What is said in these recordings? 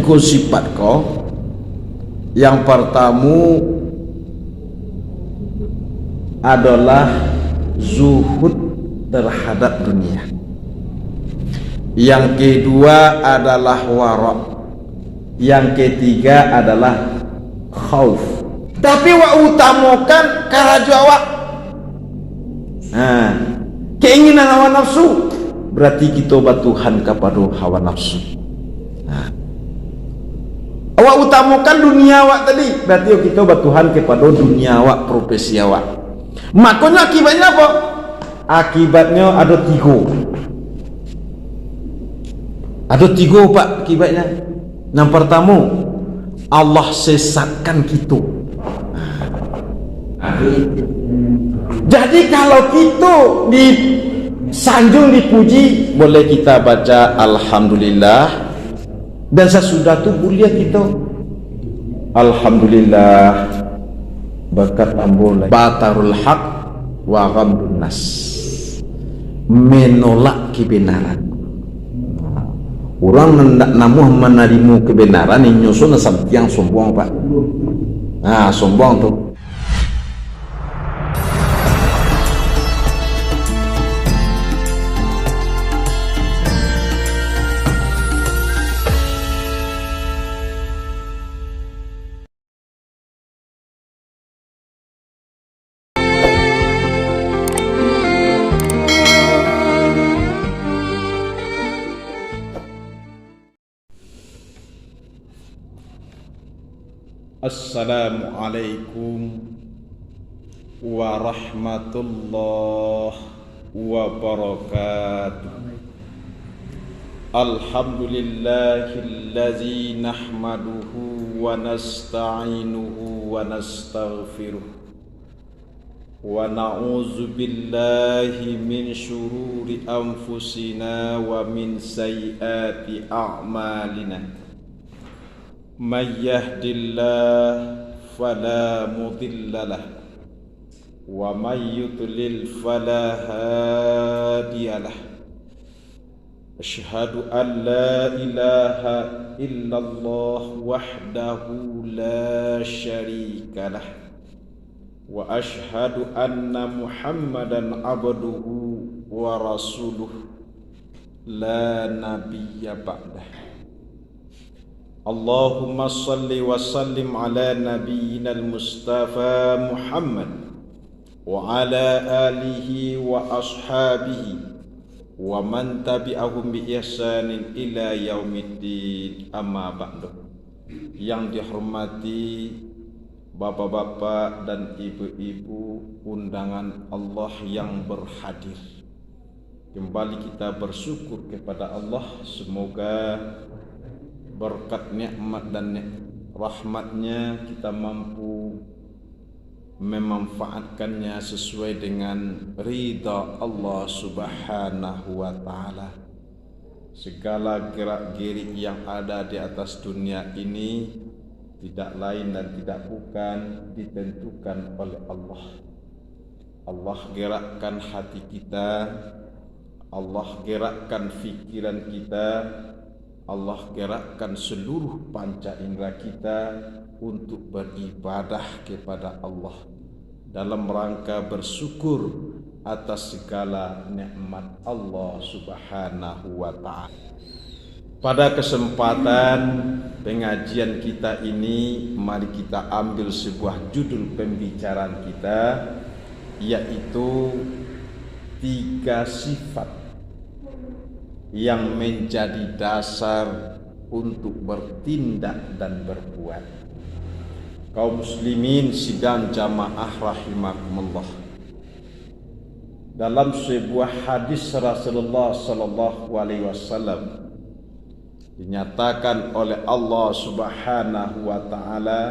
tiga sifat kau. Yang pertama adalah zuhud terhadap dunia. Yang kedua adalah wara'. Yang ketiga adalah khauf. Tapi wa utamakan karaju awak. Nah, keinginan hawa nafsu berarti kita batuhan kepada hawa nafsu. Nah, awak utamakan dunia awak tadi berarti kita batuhan kepada dunia awak, profesi awak. Makanya akibatnya apa? Akibatnya ada tiga. Ada tiga pak akibatnya. Yang pertama, Allah sesatkan kita. Jadi kalau kita disanjung dipuji, boleh kita baca Alhamdulillah. Dan sesudah itu mulia kita Alhamdulillah berkat ambil batarul haq wa ghamdun nas, menolak kebenaran. Orang hendak namuh menerima kebenaran yang nyusun yang sombong pak. Nah sombong tuh. Assalamualaikum warahmatullahi wabarakatuh. Alhamdulillahillazi nahmaduhu wa nasta'inuhu wa nastaghfiruh wa na'udzu billahi min syururi anfusina wa min sayyiati a'malina. Man yahdillahu fala mudilla lahu wa man yudlil fala hadiya lahu. Asyhadu an la ilaha illallah wahdahu la syarika lah wa asyhadu anna Muhammadan abduhu wa rasuluh la nabiyya ba'dah. Allahumma salli wa sallim ala nabiyyina al-Mustafa Muhammad wa ala alihi wa ashabihi wa man tabi'ahum bi ihsanin ila yaumiddin, amma ba'du. Yang dihormati bapak-bapak dan ibu-ibu undangan Allah yang berhadir, kembali kita bersyukur kepada Allah. Semoga berkat nikmat dan rahmatnya kita mampu memanfaatkannya sesuai dengan ridha Allah subhanahu wa ta'ala. Segala gerak-gerik yang ada di atas dunia ini tidak lain dan tidak bukan ditentukan oleh Allah. Allah gerakkan hati kita, Allah gerakkan fikiran kita, Allah gerakkan seluruh panca indera kita untuk beribadah kepada Allah dalam rangka bersyukur atas segala nikmat Allah subhanahu wa ta'ala. Pada kesempatan pengajian kita ini, mari kita ambil sebuah judul pembicaraan kita, yaitu 3 sifat yang menjadi dasar untuk bertindak dan berbuat. Kaum muslimin sidang jamaah rahimakumullah. Dalam sebuah hadis Rasulullah sallallahu alaihi wasallam dinyatakan oleh Allah subhanahu wa ta'ala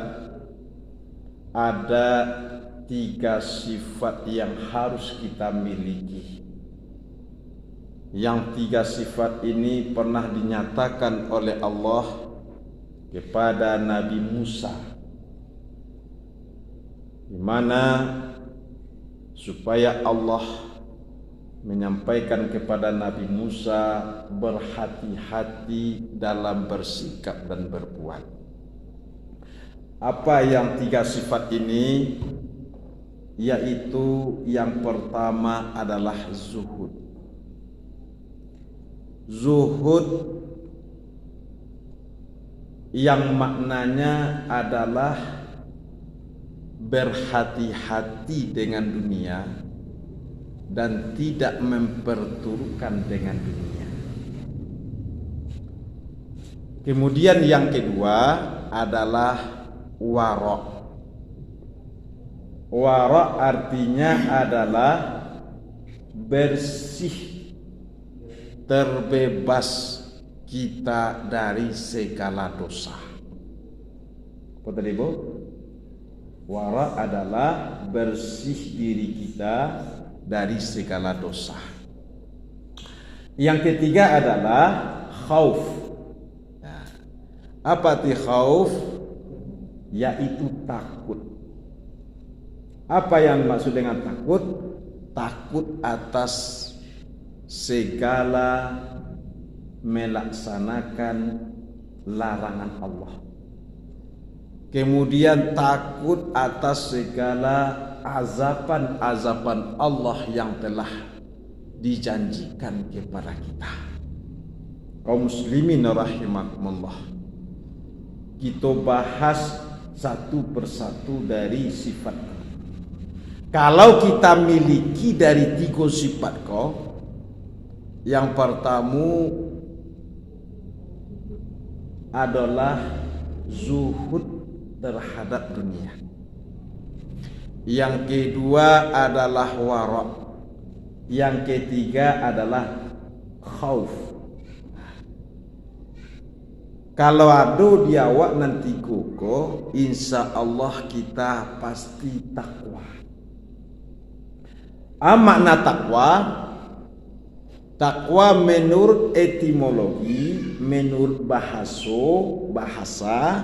ada 3 sifat yang harus kita miliki. Yang 3 sifat ini pernah dinyatakan oleh Allah kepada Nabi Musa, di mana supaya Allah menyampaikan kepada Nabi Musa berhati-hati dalam bersikap dan berbuat. Apa yang 3 sifat ini? Yaitu yang pertama adalah zuhud. Zuhud yang maknanya adalah berhati-hati dengan dunia dan tidak memperturutkan dengan dunia. Kemudian yang kedua adalah wara'. Wara' artinya adalah bersih, terbebas kita dari segala dosa. Apa tadi, Bu? Wara' adalah bersih diri kita dari segala dosa. Yang ketiga adalah khauf. Nah, apa itu khauf? Yaitu takut. Apa yang maksud dengan takut? Takut atas segala melaksanakan larangan Allah. Kemudian takut atas segala azaban-azaban Allah yang telah dijanjikan kepada kita. Kaum muslimin rahimakumullah, kita bahas satu persatu dari sifat. Kalau kita miliki dari 3 sifat kau, yang pertama adalah zuhud terhadap dunia. Yang kedua adalah wara'. Yang ketiga adalah khauf. Kalau ada di awak nanti koko, insya Allah kita pasti takwa. Makna takwa? Takwa menurut etimologi, menurut bahasa,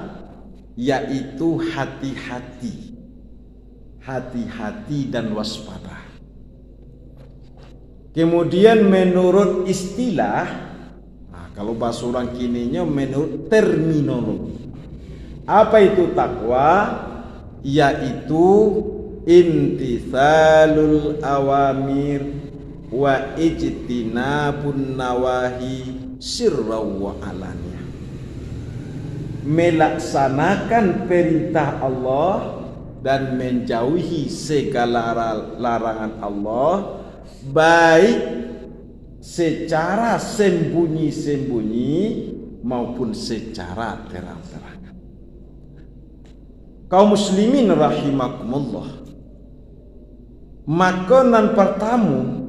yaitu hati-hati. Hati-hati dan waspada. Kemudian menurut istilah, kalau bahasa orang kininya menurut terminologi. Apa itu takwa? Yaitu imtithalul awamir wa ijtinabun nawahi sirra wa alaniyah. Melaksanakan perintah Allah dan menjauhi segala larangan Allah, baik secara sembunyi-sembunyi maupun secara terang-terangan. Kaum muslimin rahimakumullah, makanan pertama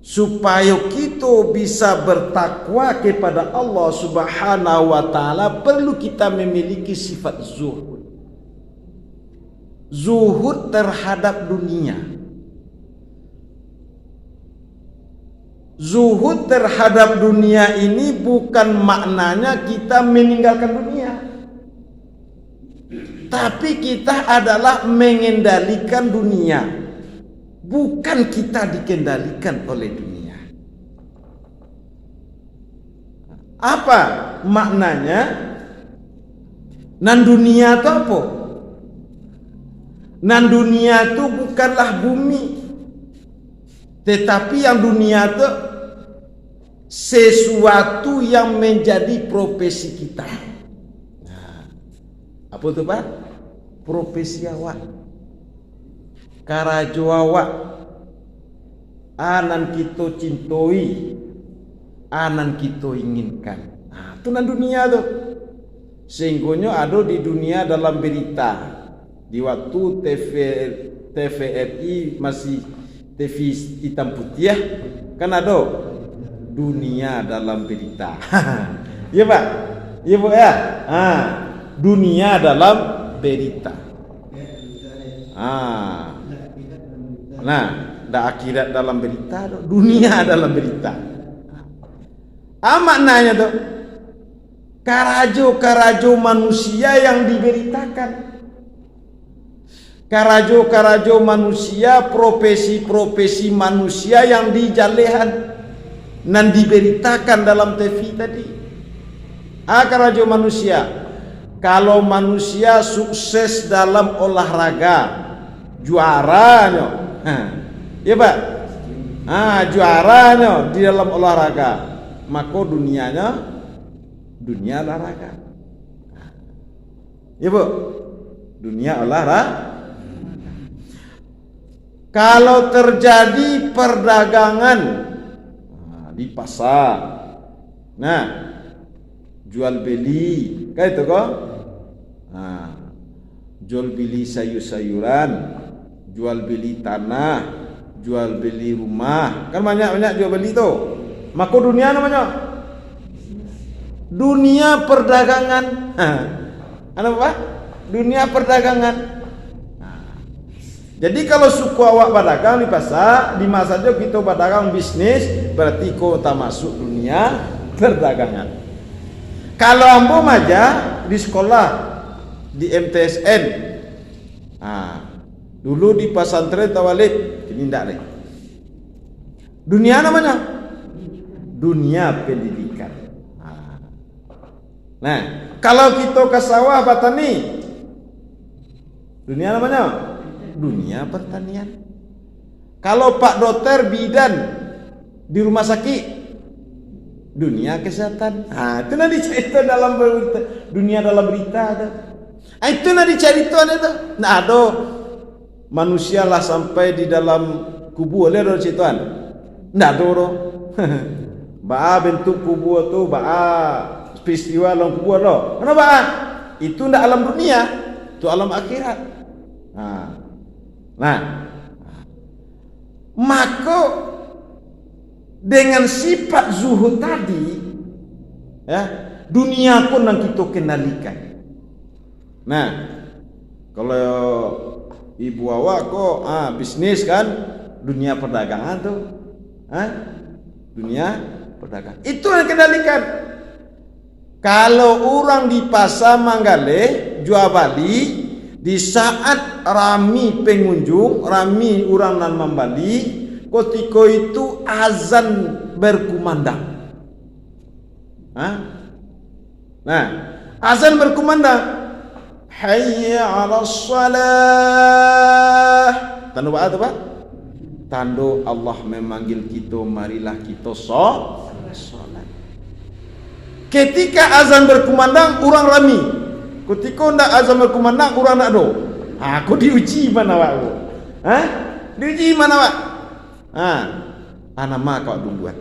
supaya kita bisa bertakwa kepada Allah Subhanahu wa taala, perlu kita memiliki sifat zuhud. Zuhud terhadap dunia. Zuhud terhadap dunia ini bukan maknanya kita meninggalkan dunia, tapi kita adalah mengendalikan dunia, bukan kita dikendalikan oleh dunia. Apa maknanya? Nan dunia itu apa? Nan dunia itu bukanlah bumi, tetapi yang dunia itu sesuatu yang menjadi profesi kita. Nah, apa itu Pak? Profesi awak, karajo awak, anan kita cintoi, anan kita inginkan. Nah, itu nan dunia tuh. Sehingga ada di dunia dalam berita. Di waktu TVRI masih TV hitam putih, kan ada dunia dalam berita. Iya Pak, iya Bu ya. Dunia dalam berita. Nah, ada akhirat dalam berita, dunia dalam berita. Maknanya tuh karajo manusia yang diberitakan. karajo-karajo manusia, profesi-profesi manusia yang dijalehan dan diberitakan dalam TV tadi. Karajo manusia, kalau manusia sukses dalam olahraga, juaranya, ya Pak, juaranya di dalam olahraga, maka dunianya dunia olahraga, ya Bu, dunia olahraga. Kalau terjadi perdagangan di pasar, nah jual beli, kayak itu kok, jual beli sayur-sayuran, jual beli tanah, jual beli rumah, kan banyak jual beli itu. Maka dunia namanya dunia perdagangan. Apa? Dunia perdagangan. Jadi kalau suku awak berdagang di pasar, di masa saja kita berdagang bisnis, berarti kau tak masuk dunia perdagangan. Kalau ambo aja di sekolah di MTSN, dulu di pesantren Tawalib, ini ndak deh. Dunia namanya dunia pendidikan. Nah, kalau kita ke sawah petani, dunia namanya dunia pertanian. Kalau Pak Dokter bidan di rumah sakit, dunia kesehatan. Itu nanti cerita dalam berita, dunia dalam berita ada. Itu nanti cerita ada. Nah, ada manusia lah sampai di dalam kubur ada cerita. Nah, ada. Ba bentuk kubur tu, ba peristiwa dalam kubur ada. Kenapa? Itu ndak alam dunia, itu alam akhirat. Nah, maka dengan sifat zuhud tadi, ya, dunia pun yang kita kendalikan. Nah, kalau ibu awak kok bisnis kan, dunia perdagangan tuh, dunia perdagangan itu yang kendalikan. Kalau orang di pasar Manggale jual bali, di saat rami pengunjung, rami orang nan membeli, ketika itu azan berkumandang. Nah, azan berkumandang. Hayya 'alas shalah. Tanda apa tu, Pak? Tanda Allah memanggil kita, marilah kita salat. Ketika azan berkumandang, orang rami. Ketika ndak azan berkumandang, orang nak do. Aku diuji mana awak? Diuji mana awak? Anama kau duluan.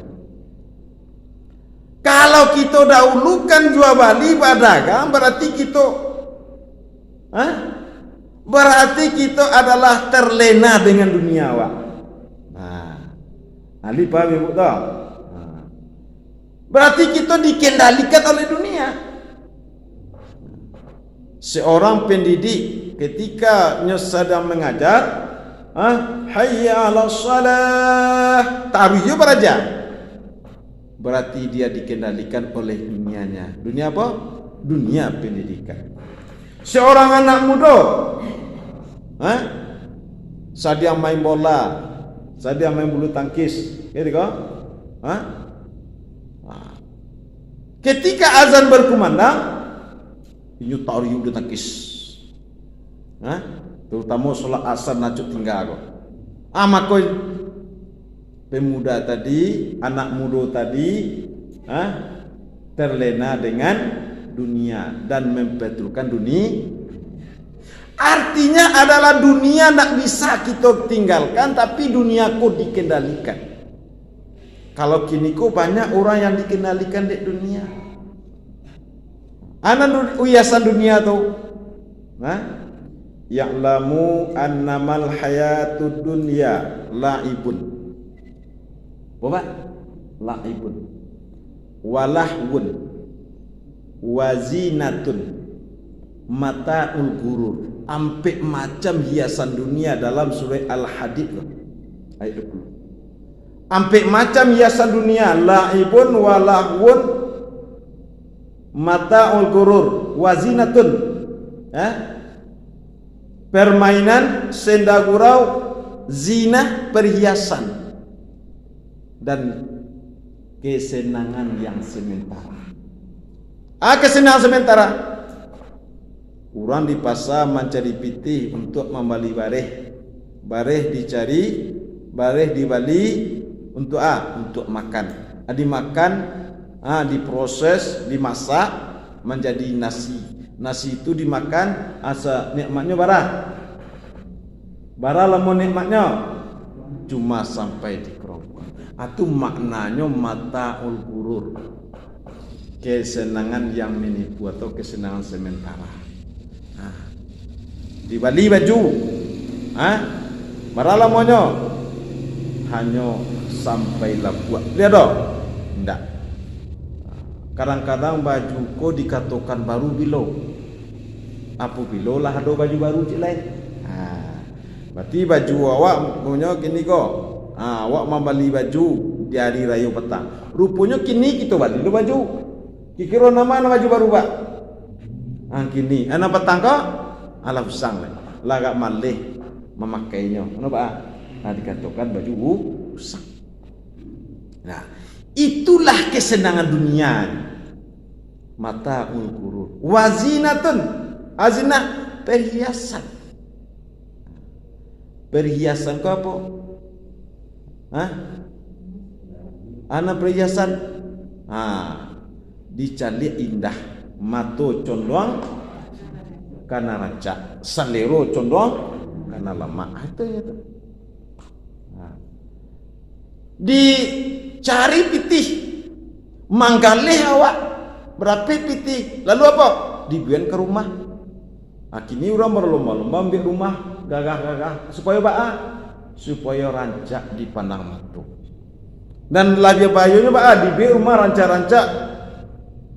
Kalau kita dahulukan jual bali berdagang, berarti kita adalah terlena dengan dunia awak. Ali paham ibu tak? Berarti kita dikendalikan oleh dunia. Seorang pendidik ketika sedang mengajar, hayya 'alas shalah, taruhnya beraja, berarti dia dikendalikan oleh dunianya. Dunia apa? Dunia pendidikan. Seorang anak muda, sedang main bola, sedang main bulu tangkis, gitu kan? Ketika azan berkumandang, ini taruh bulu tangkis, terutama sholat asar najuk tinggal kok. Maka pemuda tadi, anak muda tadi, terlena dengan dunia dan mempertukan dunia. Artinya adalah dunia nak bisa kita tinggalkan, tapi dunia kok dikendalikan. Kalau kini kok banyak orang yang dikendalikan di dunia. Anak uyasan dunia tu, ya'lamu annamal hayatud dunya la'ibun. Apa? La'ibun, walahwun, wazinatun, mata'ul gurur. Ampe macam hiasan dunia dalam surah Al-Hadid ayat 20. Ampe macam hiasan dunia, la'ibun, walahwun, mata'ul gurur, wazinatun, permainan, senda gurau, zina, perhiasan, dan kesenangan yang sementara. Kesenangan sementara. Orang di pasar mencari pitih untuk membeli bareh. Bareh dicari, bareh dibeli untuk untuk makan. Dimakan, diproses, dimasak menjadi nasi. Nasi itu dimakan asa nikmatnya bara lamun nikmatnya cuma sampai di kerongkongan. Itu maknanya mataul ghurur, kesenangan yang menipu atau kesenangan sementara. Dibeli baju, bara lamunnya hanya sampai buat. Lihat dong, enggak. Kadang-kadang baju ko dikatakan baru bilo. Apa bilo lah ada baju baru cik lain. Berarti baju awak punya kini ko. Awak membeli baju di hari raya petang. Rupanya kini kita beli lo baju. Kira nama baju baru pak. Kini anak petang ko ala usang lah. Lagak malih memakainya. Kenapa? Dikatakan baju usang. Nah, itulah kesenangan dunia. Mata ghurur. Wazinatun, azinah, perhiasan. Perhiasan kau apa? Anak perhiasan. Dicari indah, mato condong karena rancak, selero condong karena lemak. Itu. Dicari pitih, manggalih awak berapa pitih, lalu apa? Dibuat ke rumah. Kini orang berlomba-lomba ambil rumah gagah-gagah supaya rancak dipandang mata. Dan lagi bayunya dibuat rumah rancak-rancak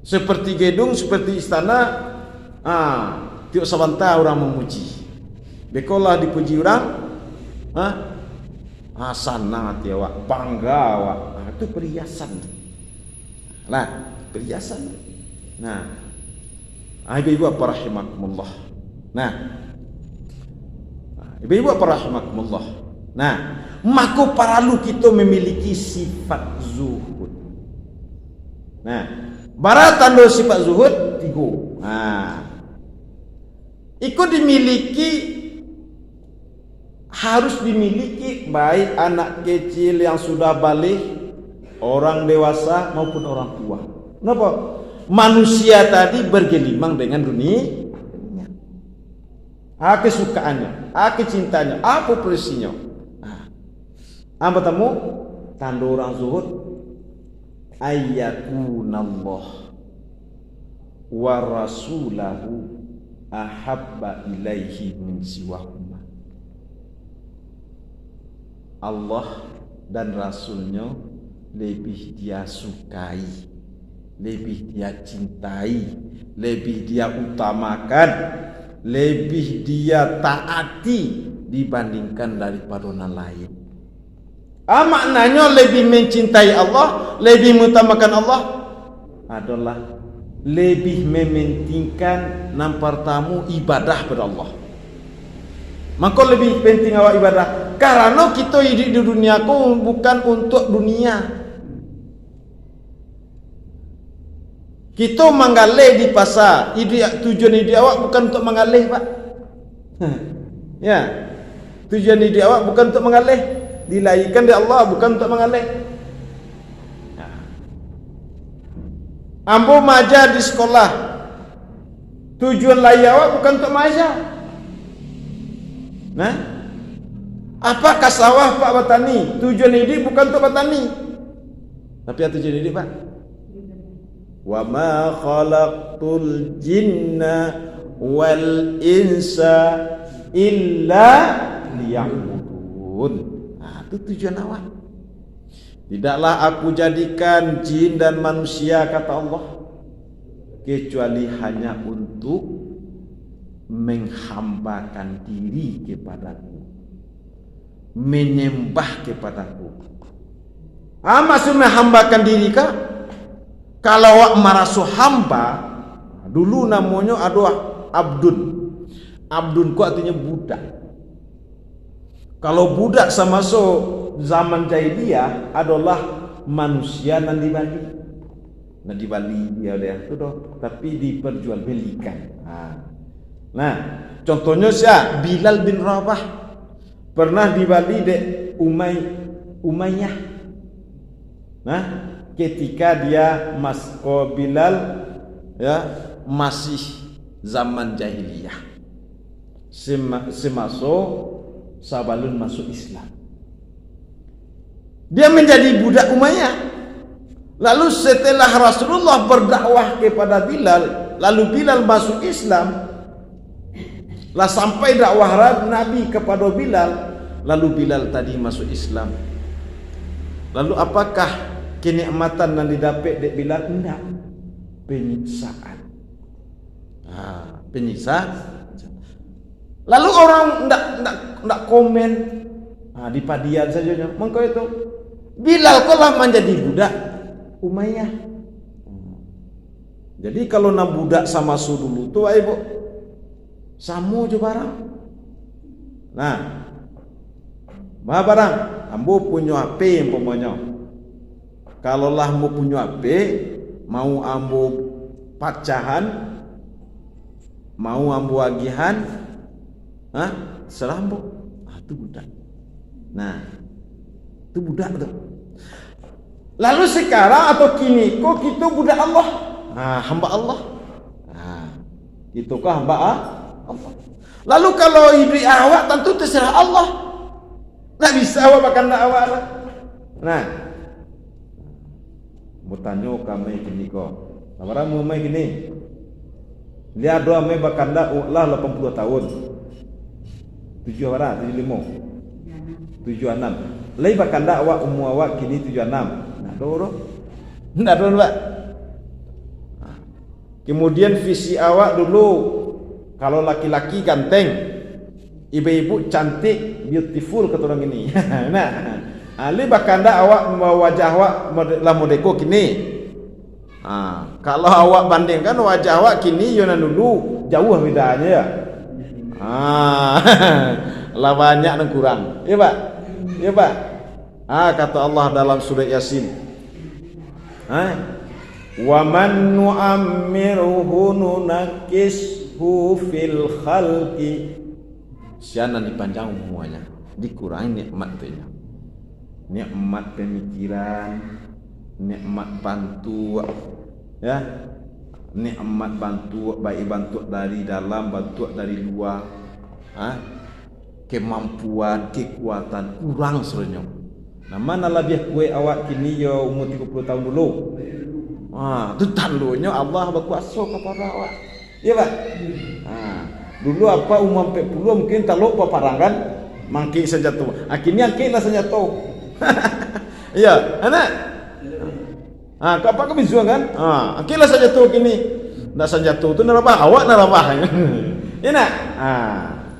seperti gedung, seperti istana. Tiap sebentar orang memuji. Bekolah dipuji orang, senang hati awak, bangga awak. Itu perhiasan. Nah, perhiasan. Nah, ibu-ibu apa rahimakumullah. Nah, ibu-ibu apa rahimakumullah. Nah, maka perlu kita memiliki sifat zuhud. Nah, bara tanda sifat zuhud 3. Ikut dimiliki, harus dimiliki baik anak kecil yang sudah balik, orang dewasa maupun orang tua. Kenapa? Manusia tadi bergelimang dengan dunia. Kesukaannya, kecintanya, apa presinya. Apa tamu? Tanda orang zuhud, ayyakunallah wa rasulahu ahabba ilaihi min siwahuma. Allah dan Rasulnya lebih dia sukai, lebih dia cintai, lebih dia utamakan, lebih dia taati dibandingkan daripada orang lain. Maknanya lebih mencintai Allah, lebih mengutamakan Allah adalah lebih mementingkan nampar tamu ibadah pada Allah. Maka lebih penting awak ibadah. Karena kita hidup di dunia bukan untuk dunia. Kita menggalih di pasar. Tujuan hidup awak bukan untuk menggalih, Pak. Ya. Tujuan hidup awak bukan untuk menggalih. Dilahirkan di Allah bukan untuk mengalih. Ambo maja di sekolah. Tujuan lahir awak bukan untuk maja. Nah, apakah sawah Pak Batani? Tujuan hidup bukan untuk Batani. Tapi apa tujuan hidup Pak? Wa ma khalaqtul jinna wal insa illa liya'budun. Itu tujuan awak. Tidaklah aku jadikan jin dan manusia, kata Allah, kecuali hanya untuk menghambakan diri kepadaku, menyembah kepadaku. Maksud menghambakan diri kah? Kalau awak merasa hamba, dulu namanya adalah abdun. Abdun ku artinya budak. Kalau budak sama zaman jahiliyah adalah manusia nan di Bali. Nah di Bali dia itu doh, tapi diperjualbelikan. Nah, contohnya siapa? Bilal bin Rabah pernah di Bali dek Umayyah. Nah, ketika dia Bilal ya masih zaman jahiliyah, semasuk sabalun masuk Islam, dia menjadi budak Umayyah. Lalu setelah Rasulullah berdakwah kepada Bilal, lalu Bilal masuk Islam, lah sampai dakwah Nabi kepada Bilal, lalu Bilal tadi masuk Islam. Lalu apakah kenikmatan yang didapat dari Bilal? Enggak, penyiksaan. Penyiksaan. Lalu orang enggak komen, di padian saja. Mengko itu Bilal kok lah menjadi budak Umayyah. Jadi kalau nak budak sama dulu tu ibu samu je barang. Nah, barang ambo punya HP umpamanya. Kalau lah mau punya HP, mau ambo pacahan, mau ambo agihan, serah ambo. Itu budak. Nah, itu budak tu. Lalu sekarang atau kini kok kita budak Allah? Hamba Allah. Itu kah hamba Allah. Lalu kalau ibri awak tentu terserah Allah. Tak bisa awak makan nak awak lah. Nah, mau tanya kami kini kok. Orang mau main gini. Lihat doa main makan nak lah 80 tahun. 7 orang, 75, 76. Lai makan nak awak umur awak kini 76. Nggak dulu Pak. Kemudian visi awak dulu, kalau laki-laki ganteng, ibu-ibu cantik, beautiful kata orang ini. Nah, ali bakanda awak wajah awak lah modeko kini. Kalau awak bandingkan wajah awak kini yana dulu jauh bedanya ya. Lah banyak dan kurang. Iya Pak. Iya Pak. Kata Allah dalam surah Yasin. Wa man nu'ammiruhu nunakishu fil khalqi. Siana dipanjang umurnya, dikurangi nikmatnya. Nikmat pemikiran, nikmat bantu ya. Nikmat bantu baik bantu dari dalam, bantu dari luar. Kemampuan, kekuatan kurang sebenarnya. Nah, mana lebih kue awak kini yo umur 30 tahun dulu. Itu tandanya Allah berkuasa kepada awak. Iya Pak. Dulu apa umur 40 mungkin tak lupa parangan mangki senjata. Akhirnya angki lah senjata. Iya, anak. Apa kami jual kan? Angki lah senjata kini. Nak senjata tu narabah awak narabah. Iya nak.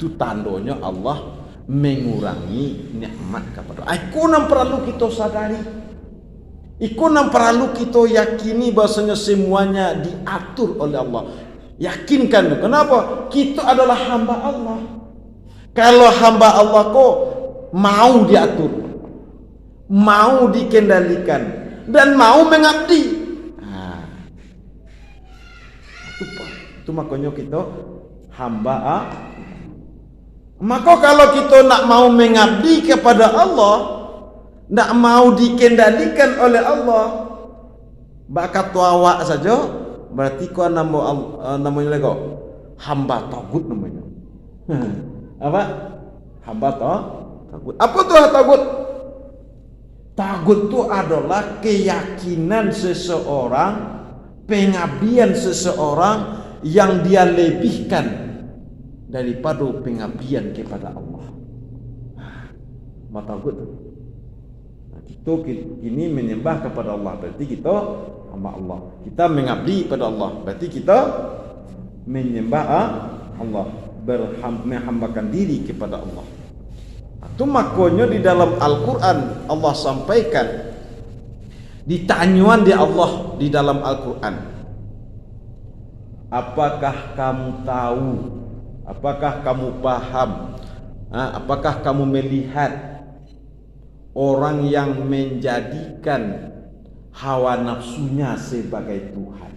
Itu tandanya Allah mengurangi nikmat kepada. Iku yang perlu kita sadari. Iku yang perlu kita yakini bahasanya semuanya diatur oleh Allah. Yakinkan. Kenapa? Kita adalah hamba Allah. Kalau hamba Allah kok mau diatur, mau dikendalikan, dan mau mengabdi. Itu makanya kita hamba Allah. Maka kalau kita nak mau mengabdi kepada Allah, nak mau dikendalikan oleh Allah, bakat awak saja, berarti kau namanya lagi hamba tagut namanya. Apa? Hamba tagut. Apa tu tagut? Tagut itu adalah keyakinan seseorang, pengabdian seseorang yang dia lebihkan daripada pengabdian kepada Allah. Matagut tu. Kita kini menyembah kepada Allah, berarti kita hamba Allah. Kita mengabdi pada Allah, berarti kita menyembah Allah, menghambakan diri kepada Allah. Itu makanya di dalam Al-Quran Allah sampaikan ditanyuan di Allah di dalam Al-Quran. Apakah kamu tahu Apakah kamu paham? Apakah kamu melihat orang yang menjadikan hawa nafsunya sebagai Tuhan?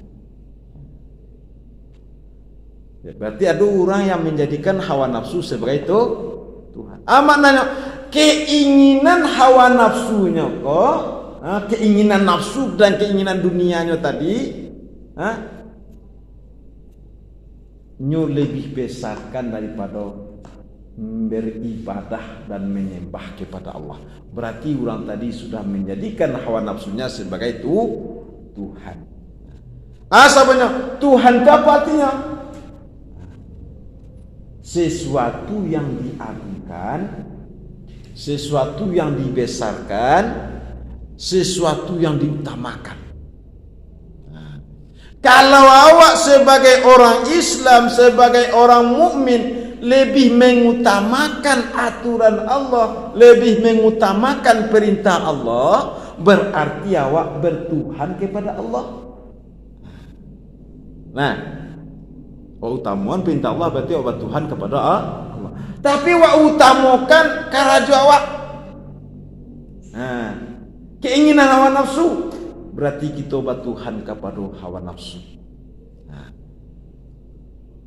Ya, berarti ada orang yang menjadikan hawa nafsu sebagai itu Tuhan. Maknanya keinginan hawa nafsunya kok, keinginan nafsu dan keinginan dunianya tadi, nyo lebih besarkan daripada beribadah dan menyembah kepada Allah. Berarti orang tadi sudah menjadikan hawa nafsunya sebagai Tuhan. Sebenarnya Tuhan itu apa artinya? Sesuatu yang diagungkan, sesuatu yang dibesarkan, sesuatu yang diutamakan. Kalau awak sebagai orang Islam, sebagai orang mukmin lebih mengutamakan aturan Allah, lebih mengutamakan perintah Allah, berarti awak bertuhan kepada Allah. Nah, utamuan perintah Allah berarti awak bertuhan kepada Allah. Tapi awak utamakan karajo awak. Keinginan hawa nafsu, berarti kita bertuhan kepada hawa nafsu.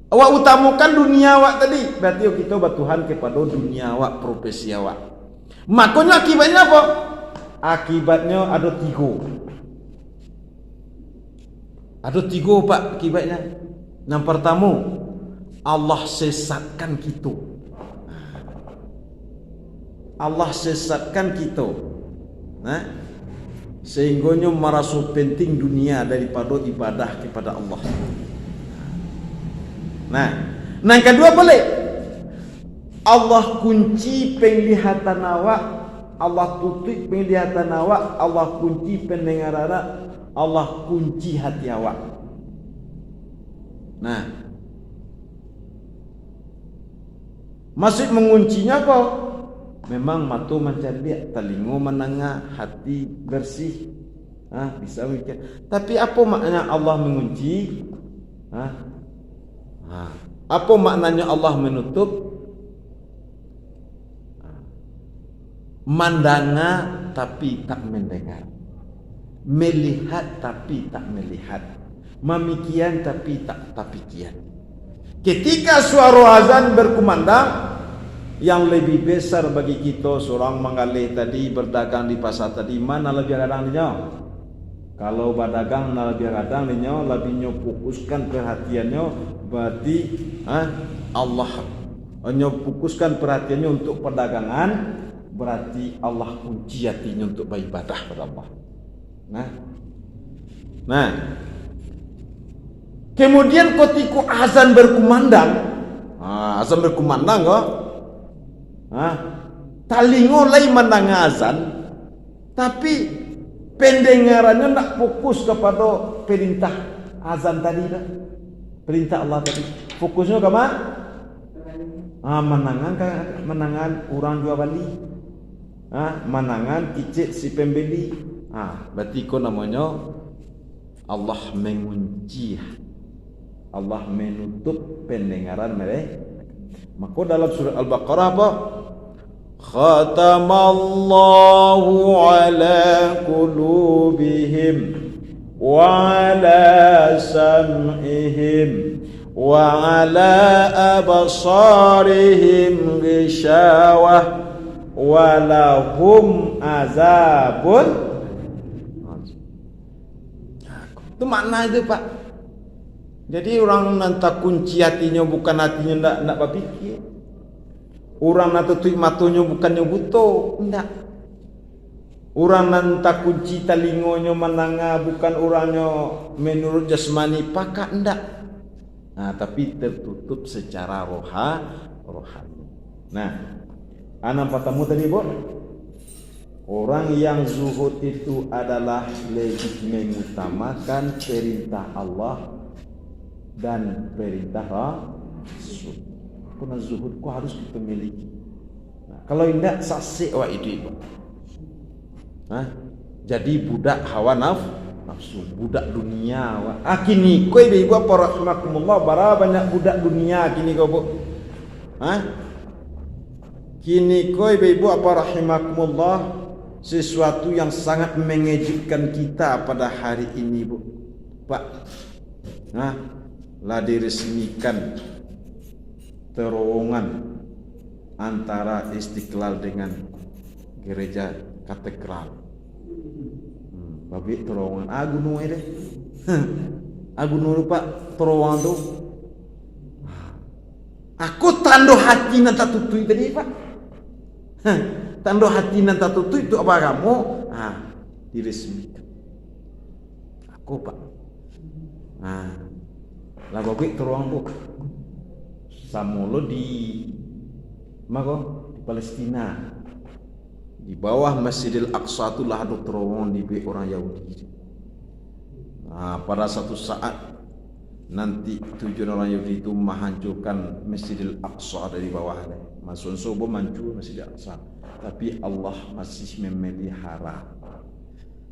Awak utamakan dunia awak tadi, berarti kita bertuhan kepada dunia awak, profesi awak. Makanya akibatnya apa? Akibatnya ada tiga. Ada tiga pak akibatnya. Yang pertama, Allah sesatkan kita. Allah sesatkan kita. Sehingganya merasa penting dunia daripada ibadah kepada Allah. Yang kedua boleh Allah kunci penglihatan awak, Allah tutup penglihatan awak, Allah kunci pendengaran awak, Allah kunci hati awak. Maksud menguncinya apa? Memang mata mencari lihat, telinga mendengar, hati bersih, bisa mikir. Tapi apa maknanya Allah mengunci? Apa maknanya Allah menutup? Mendengar tapi tak mendengar, melihat tapi tak melihat, memikian tapi tak pikiran. Ketika suara azan berkumandang, yang lebih besar bagi kita seorang mengalih tadi, berdagang di pasar tadi, mana lebih kadang dinyo? Kalau berdagang lebih kadang dinyo, lebih nyo fokuskan perhatiannya, berarti Allah nyo fokuskan perhatiannya untuk perdagangan, berarti Allah kunci hatinya untuk beribadah kepada Allah. Kemudian ketika azan berkumandang, azan berkumandang kok, talingo lagi mendengar azan, tapi pendengarannya tak fokus kepada perintah azan tadi dah. Perintah Allah tadi. Fokusnya ke mana? Menangan orang jual beli. Menangan kicik si pembeli. Berarti kau namanya Allah mengunci, Allah menutup pendengaran mereka. Maka dalam surah Al-Baqarah apa? Khatamallahu ala qulubihim wa ala sam'ihim wa ala absarihim ghishawah wa lahum azabun. Itu makna itu Pak. Jadi orang nanti kunci hatinya bukan hatinya ndak berpikir. Orang nanti tutup matanya bukannya buta, ndak. Orang nanti kunci telingonya mendengar bukan orangnya menurut jasmani pakak, ndak. Tapi tertutup secara rohani. Anak pertama tadi Bu, orang yang zuhud itu adalah lebih mengutamakan perintah Allah dan perintah Rasul. Karena zuhud ku harus kita miliki. Kalau tidak sasik wa itu. Jadi budak hawa nafsu, budak dunia. Kini kau ibu apa rahimakumullah, bara banyak budak dunia kini kau. Kini koi ibu apa rahimakumullah, sesuatu yang sangat mengejutkan kita pada hari ini, Bu. Pak, lah diresmikan terowongan antara Istiqlal dengan gereja katedral. Babi terowongan gunung deh. Gunung Pak terowongan tu. Aku tando hati nan tak tutui tadi, Pak. Tando hati nan tak tutui itu apa kamu? Diresmikan. Aku, Pak. Lah babi terowongan Bu. Samolo di Palestina, di bawah Masjidil Aqsa itu lah ada terowongan di orang Yahudi. Pada satu saat nanti tujuan orang Yahudi itu menghancurkan Masjidil Aqsa dari bawah. Masuk subuh hancur Masjidil Aqsa, tapi Allah masih memelihara.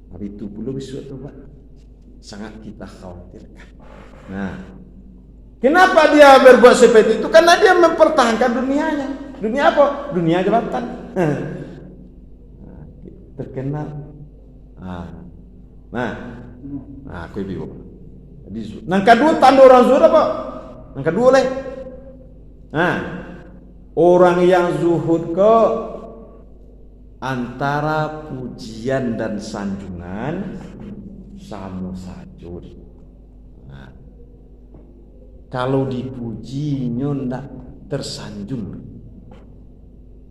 Tapi itu belum sesuatu, Pak, sangat kita khawatirkan. Kenapa dia berbuat seperti itu? Karena dia mempertahankan dunianya. Dunia apa? Dunia jabatan. Terkenal. Aku ibu. Nang kedua tanda orang zuhud apa? Nang kedua leh. Orang yang zuhud ke antara pujian dan sanjungan sama saja. Kalau dipuji ndak tersanjung.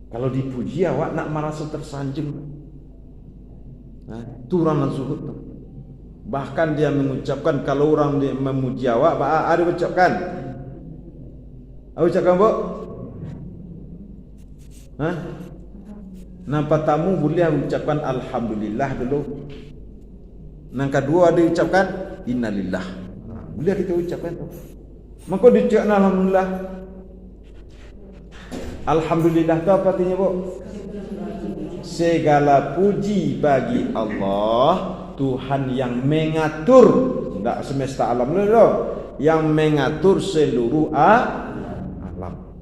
Kalau dipuji awak nak merasa tersanjung. Itu orang zuhud. Bahkan dia mengucapkan kalau orang dia memuji awak, ada ucapkan. Ucapkan, Bu? Nampak tamu boleh ucapkan alhamdulillah dulu. Yang kedua ada ucapkan innalillah. Boleh kita ucapkan tu. Maka diucapkan alhamdulillah. Alhamdulillah tu apa artinya, Bu? Segala puji bagi Allah, Tuhan yang mengatur, tidak semesta alam dulu, yang mengatur seluruh alam.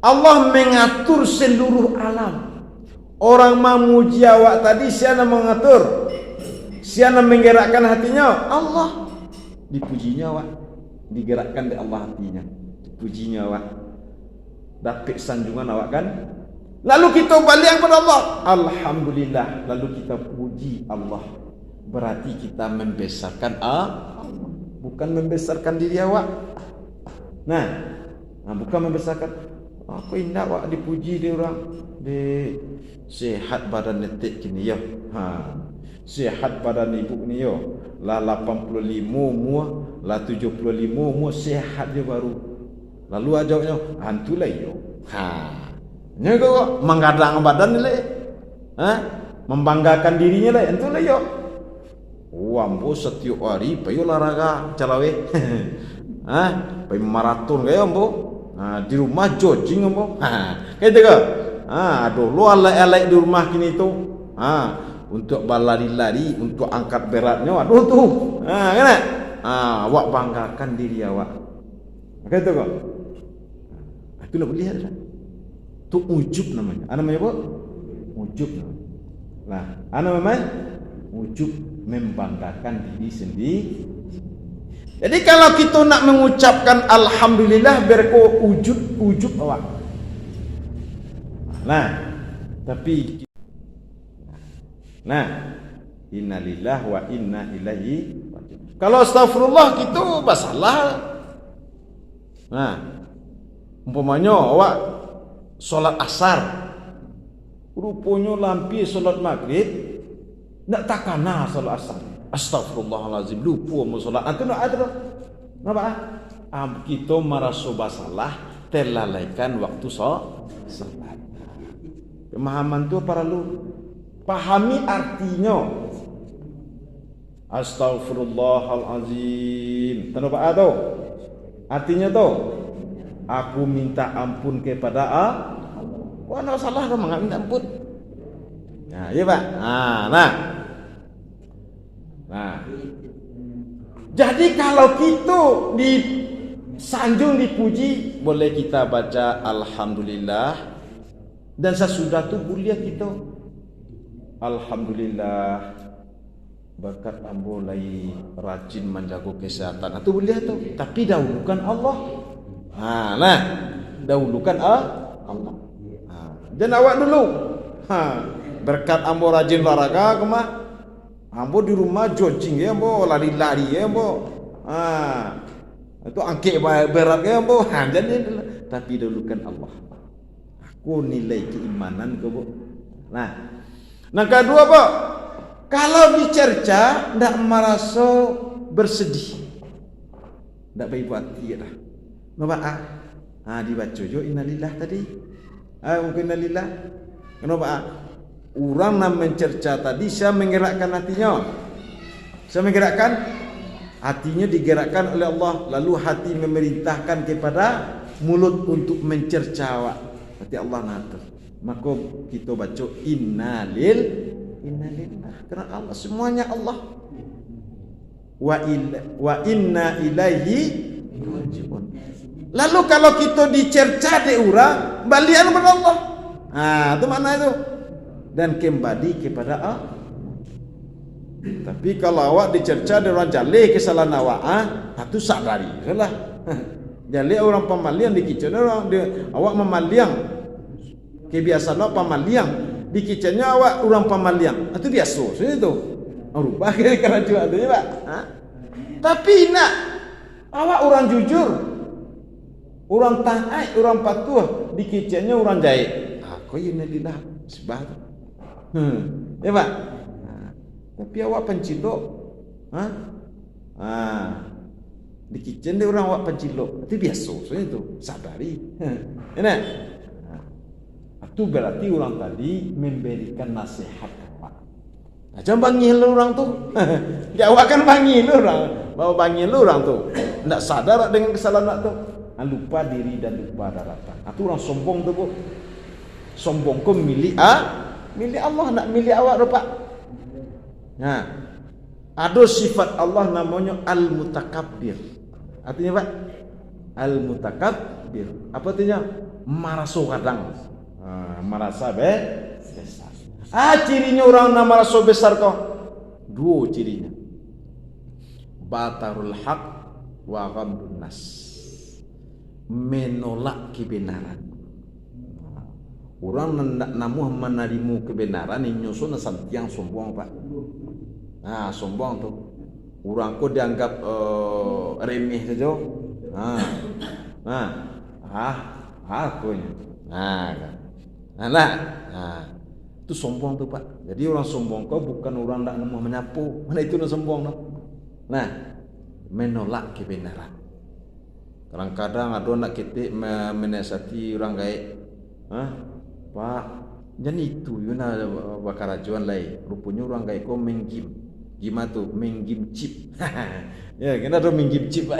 Allah mengatur seluruh alam. Orang memuji awak tadi, siapa mengatur? Siapa menggerakkan hatinya? Allah. Dipujinya awak, digerakkan di Allah hatinya. Dipujinya awak, dapat sanjungan awak kan? Lalu kita balik kepada Allah, alhamdulillah. Lalu kita puji Allah. Berarti kita membesarkan Allah, bukan membesarkan diri awak. Bukan membesarkan. Aku indah awak dipuji dia orang. Di sehat badan netik kini ya. Sehat badan ibu ni yo. Lah 85 muah, lah 75 muah sehat dia baru. Lalu ajaknya hantulah yo. Nya kok menggadang badan ni le. Membanggakan dirinya le, entu le yo. Ambo setiap hari payo olahraga calawe. Payo maraton kaya ambo. Di rumah jogging ambo. Kayak tu ke? Aduh, lu alai-alai di rumah kini tu. Untuk berlari-lari, untuk angkat beratnya, aduh tu. Kan? Awak banggakan diri awak. Kayak tu ke? Itulah boleh ada. Itu ujub namanya. Apa namanya, Bu? Ujub namanya. Nah, apa namanya? Ujub, membanggakan diri sendiri. Jadi kalau kita nak mengucapkan alhamdulillah berko ujub awak. Tapi innalillah wa inna ilaihi raji'un. Kalau astagfirullah kita masalah. Umpamanya awak solat asar, rupanya lampi solat maghrib, nak takana solat asar. Astagfirullahalazim, lupa mau solat. Itu nak ada. Kenapa? Kita merasa bersalah, terlalaikan waktu solat. Pemahaman tu perlu pahami artinya. Astagfirullahalazim. Tahu apa tu? Artinya tu, aku minta ampun kepada Allah. Wah, nak salah kamu enggak minta ampun. Ya Pak. Jadi kalau kita sanjung dipuji, boleh kita baca alhamdulillah. Dan sesudah tu boleh kita alhamdulillah berkat ambo lai rajin menjaga kesehatan. Itu boleh tu. Tapi dahulukan Allah. Nah, dahulukan Allah. Dan awak dulu. Berkat ambo rajin olahraga kemah. Ambo di rumah jogging ya ambo, lari-lari ya ambo. Itu angkit berat ya ambo. Jadi tapi dahulukan Allah. Aku nilai keimanan ke bu. Nah kedua apa? Kalau dicerca ndak merasa bersedih, ndak baik buat hati dah. Kenapa? Dibaca jo innalillah tadi. Mungkin innalillah. Kenapa? Orang nak mencerca tadi, saya menggerakkan hatinya. Saya menggerakkan hatinya, digerakkan oleh Allah. Lalu hati memerintahkan kepada mulut untuk mencerca awak. Berarti Allah ngatur. Maka kita baca innalillah. Kerana Allah semuanya Allah. Wa inna ilaihi raji'un. Lalu kalau kita dicerca de orang, balian kepada Allah. Itu makna itu. Dan kembali kepada Allah. Tapi kalau awak dicerca de orang jalih kesalahan awak, itu sadari salah. Jalih orang pemalian dikicau orang dia, awak memaliang. Kebiasaan awak pemaliang, dikicaunya awak orang pemaliang. Itu biasa, itu. Rubah kira-kira juga tu, Pak. Tapi nak awak orang jujur, orang taat, orang patuh, dikicaunya orang jahit. Kau innalillah sebab tu. Ya Pak. Tapi awak pencilok, dikicau dia orang awak pencilok. Itu biasa, itu sadari. Enak. Itu berarti orang tadi memberikan nasihat awak. Jangan bangil orang tu. Dia awak kan bangil orang. Bawa bangil orang tu. Tak sadar dengan kesalahan tu. Lupa diri dan lupa daratan. Itu orang sombong tu bu. Sombong kau milik milik Allah, nak milik awak tu Pak. Ada sifat Allah namanya Al-Mutakabbir. Artinya Pak, Al-Mutakabbir. Apa artinya? Merasa kadang. Merasa besar. Cirinya orang yang merasa besar kau. Dua cirinya. Batarul haq wa ghamdun nas. Menolak kebenaran. Orang hendak namuh menerima kebenaran ini nyusun yang sombong Pak. Sombong tu. Orang ko dianggap remeh saja. Akunya. Itu sombong tu Pak. Jadi orang sombong kau bukan orang nak namuh menyapu. Mana itu orang sombong tu. Menolak kebenaran. Kadang-kadang ada nak ketik menasihati orang gaib. Pak, jadi itu yuna bakar rajuan lain. Rupanya orang gaib kau menggim. Gimana tu? Menggim chip. Ya, kena ada menggim chip Pak.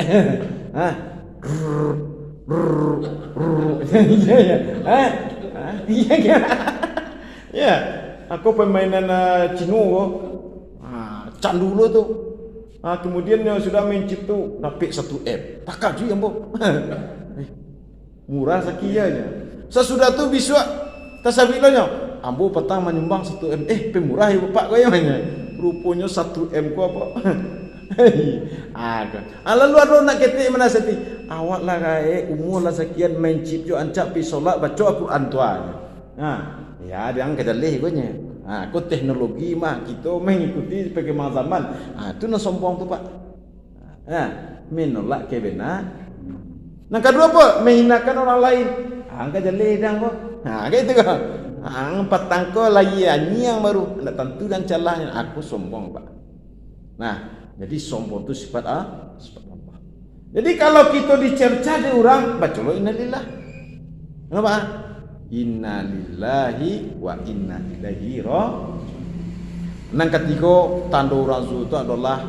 Ya, aku permainan Cino kok. Candu dulu tu. Kemudian sudah main chip tu dapat 1M. Takkan juga ambo. Murah sekiannya. Sesudah tu besok tasabilanya ambo petang menyumbang 1M. Pemurah ya Bapak kau yang mana? Rupanya 1M ku apa? Lalu ada nak ketik menasihati. Awak lah umur lah sekian main chip jo ancak pi solat baca Al-Quran tuan. Ya dia angkat dalih punya. Kau teknologi mah kita mengikuti bagaimana zaman. Itu nak sombong tu Pak. Menolak kebenaran. Yang kedua apa? Menghinakan orang lain. Angkat dalih dah kau. Kayak itu kau. Petang kau lagi yang baru. Nak tentu dan calahnya. Aku sombong Pak. Jadi sombong itu sifat Allah. Jadi kalau kita dicerca di orang, baca lo innalillah. Kenapa? Innalillahi wa inna ilaihi raji'un. Yang ketiga, tanda orang zuhud itu adalah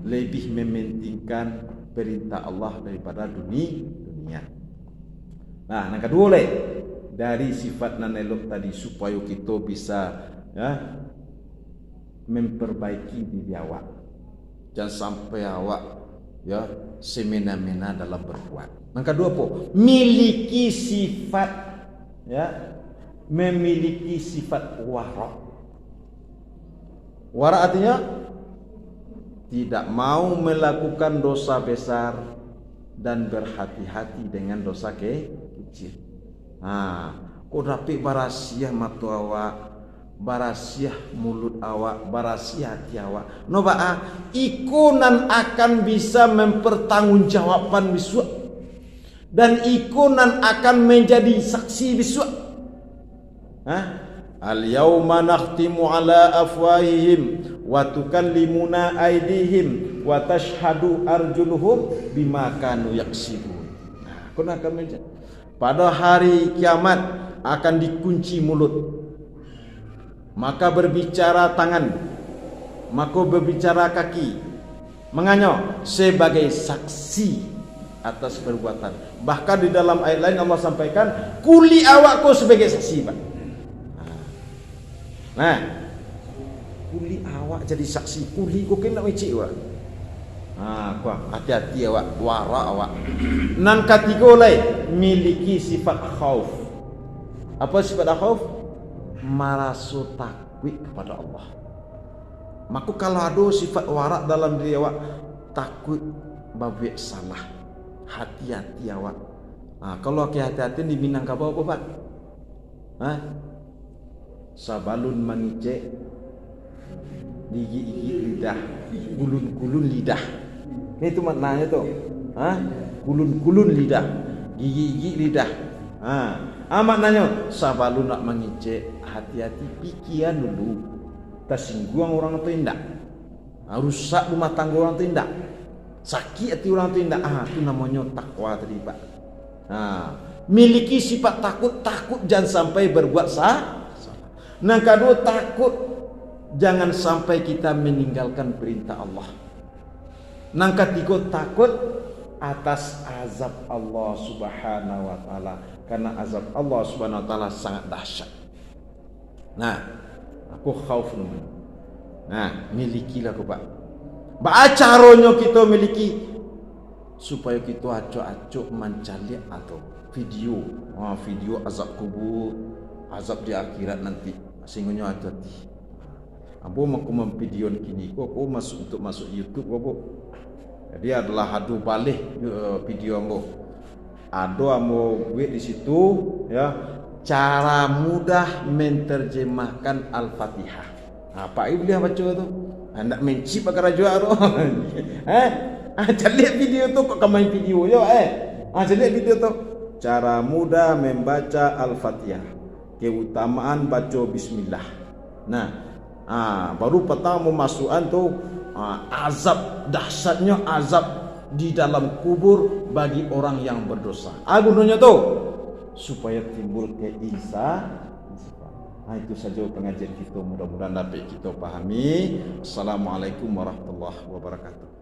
lebih mementingkan perintah Allah daripada dunia. Yang kedua dari sifat nan elok tadi supaya kita bisa memperbaiki diri awak. Jangan sampai awak ya semena-mena dalam berbuat. Yang kedua apa? Miliki sifat, ya, memiliki sifat wara. Wara artinya tidak mau melakukan dosa besar dan berhati-hati dengan dosa kecil. Kau dapat barasiah mata awak, barasiah mulut awak, barasiah hati awak. No ikonan akan bisa mempertanggungjawabkan besok, dan ikonan akan menjadi saksi besok. Al-yawma nakhtimu ala afwahihim wa tukallimuna aydihim wa tashhadu arjuluhum bima kanu yaksibun. Pada hari kiamat akan dikunci mulut, maka berbicara tangan, maka berbicara kaki, menganyok sebagai saksi atas perbuatan. Bahkan di dalam ayat lain Allah sampaikan, kuli awakku sebagai saksi, Pak. Nah, kuli awak jadi saksi, kuli kau kena mecik awak. Hati-hati awak, wara awak. Nan ketiga lai miliki sifat khauf. Apa sifat khauf? Merasa takut kepada Allah. Maka kalau ada sifat wara dalam diri awak, takut berbuat salah, hati-hati awak. Kalau hati-hati di Minangkabau apa, Pak? Sabalun mengicek, gigi-gigi lidah, gulun-gulun lidah. Itu maknanya tuh. Gulun-gulun lidah, gigi-gigi lidah. Maknanya sabalun nak mengicek, hati-hati pikiran dulu. Tersinggung orang itu indah. Rusak rumah tangga orang itu indah. Sakit hati orang itu indah. Itu namanya takwa tadi, Pak. Miliki sifat takut jangan sampai berbuat salah. Yang kedua, takut jangan sampai kita meninggalkan perintah Allah. Yang ketiga, takut atas azab Allah Subhanahu wa taala, karena azab Allah Subhanahu wa taala sangat dahsyat. Aku khauf. Milikilah aku, Pak. Caranya kita miliki supaya kita acok-acok mencari atau video azab kubur, azab di akhirat nanti. Sehingga hati-hati. Aku memvideo kini, aku masuk YouTube aku. Jadi adalah hadu balik video ambo. Ada ambo buat di situ, ya, cara mudah menterjemahkan Al-Fatihah. Pak Ibu boleh baca tu. Hendak mencip bakar jual tu. Cari video tu, kok main video yo. Cari video tu. Cara mudah membaca Al-Fatihah. Keutamaan baca bismillah. Baru pertama masukkan tu azab, dahsyatnya azab di dalam kubur bagi orang yang berdosa. Gunanya tu supaya timbul keinsafan. Itu saja pengajian kita, mudah-mudahan dapat kita pahami. Assalamualaikum warahmatullahi wabarakatuh.